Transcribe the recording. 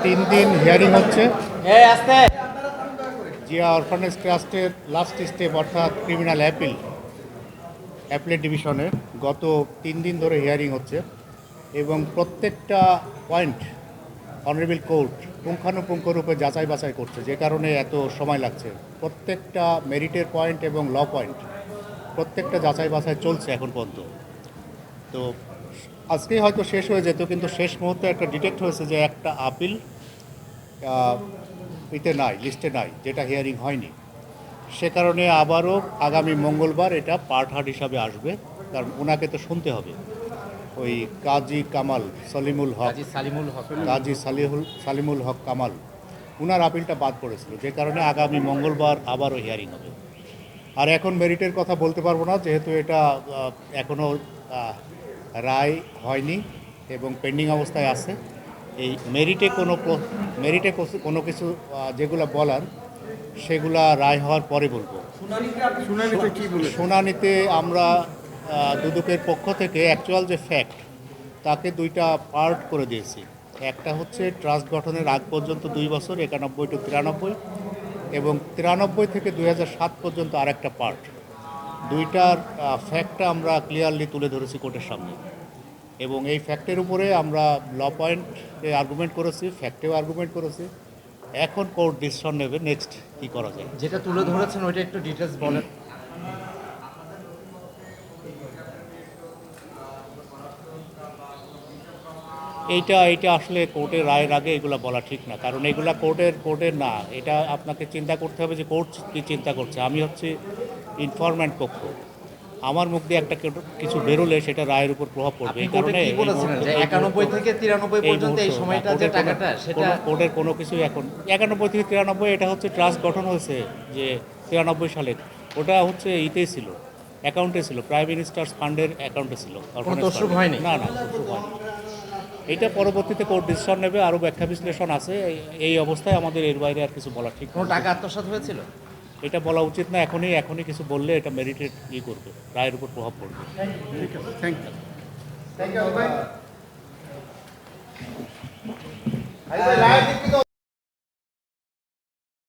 3 দিন হিয়ারিং হচ্ছে জিয়া অরফানেজ ট্রাস্টের লাস্ট স্টেপ অর্থাৎ ক্রিমিনাল অ্যাপিলেট ডিভিশনে গত 3 দিন ধরে হিয়ারিং হচ্ছে এবং প্রত্যেকটা পয়েন্ট অনারেবল কোর্ট পুঙ্খানুপুঙ্খরূপে যাচাই বাছাই করছে, যে কারণে এত সময় লাগছে। প্রত্যেকটা মেরিটের পয়েন্ট এবং ল পয়েন্ট প্রত্যেকটা যাচাই বাছাই চলছে এখন পর্যন্ত। তো আজকেই হয়তো শেষ হয়ে যেত, কিন্তু শেষ মুহূর্তে একটা ডিটেক্ট হয়েছে যে একটা আপিল ইতে নাই, লিস্টে নাই, যেটা হিয়ারিং হয়নি। সে কারণে আবারও আগামী মঙ্গলবার এটা পার্ট হার্ট হিসাবে আসবে, কারণ ওনাকে তো শুনতে হবে। ওই কাজী সালিমুল হক কামাল উনার আপিলটা বাদ পড়েছিল, যে কারণে আগামী মঙ্গলবার আবারও হিয়ারিং হবে। আর এখন মেরিটের কথা বলতে পারবো না, যেহেতু এটা এখনও রায় হয়নি এবং পেন্ডিং অবস্থায় আছে। এই মেরিটে কোনো কিছু যেগুলো বলার সেগুলা রায় হওয়ার পরে বলবো। শুনানিতে আমরা দুদকের পক্ষ থেকে অ্যাকচুয়াল যে ফ্যাক্ট তাকে 2টা পার্ট করে দিয়েছি। একটা হচ্ছে ট্রাস্ট গঠনের আগ পর্যন্ত 2 বছর 91 টু 93, এবং 93 থেকে 2007 পর্যন্ত আরেকটা পার্ট। 2টার ফ্যাক্টটা আমরা ক্লিয়ারলি তুলে ধরেছি কোর্টের সামনে, এবং এই ফ্যাক্টের উপরে আমরা ল পয়েন্টে আর্গুমেন্ট করেছি, ফ্যাক্টেও আর্গুমেন্ট করেছি। এখন কোর্ট ডিসিশন নেবে নেক্সট কী করা যায়। যেটা তুলে ধরেছেন ওইটা একটু ডিটেলস বলেন। এইটা আসলে কোর্টের রায়ের আগে এগুলো বলা ঠিক না, কারণ এগুলা কোর্টের না। এটা আপনাকে চিন্তা করতে হবে যে কোর্ট কী চিন্তা করছে। আমি হচ্ছে ইনফরম্যান্ট পক্ষ, আমার মুখ দিয়ে একটা কিছু বেরোলে সেটা রায়ের উপর প্রভাব পড়বে। এই কারণে কি বলেছিলেন যে 91 থেকে 93 পর্যন্ত এই সময়টা যে টাকাটা সেটা কোর্টের কোনো কিছু এখন 91 থেকে 93 এটা হচ্ছে ট্রাস্ট গঠন হয়েছে যে 93 সালে। ওটা হচ্ছে ইতেই ছিল, অ্যাকাউন্টে ছিল, প্রাইম মিনিস্টার্স ফান্ডের অ্যাকাউন্টে ছিল। তসরুপ হয়নি? না, তসরুপ হয়নি। এটা পরবর্তীতে কোর্ট ডিসিশন নেবে, আরও ব্যাখ্যা বিশ্লেষণ আছে। এই অবস্থায় আমাদের এর বাইরে আর কিছু বলা ঠিক কোনো টাকা আত্মসাৎ হয়েছিল? এটা বলা উচিত না এখনই কিছু বললে এটা মেরিটেড করবে, রায়ের উপর প্রভাব পড়বে। থ্যাংক ইউ ভাই।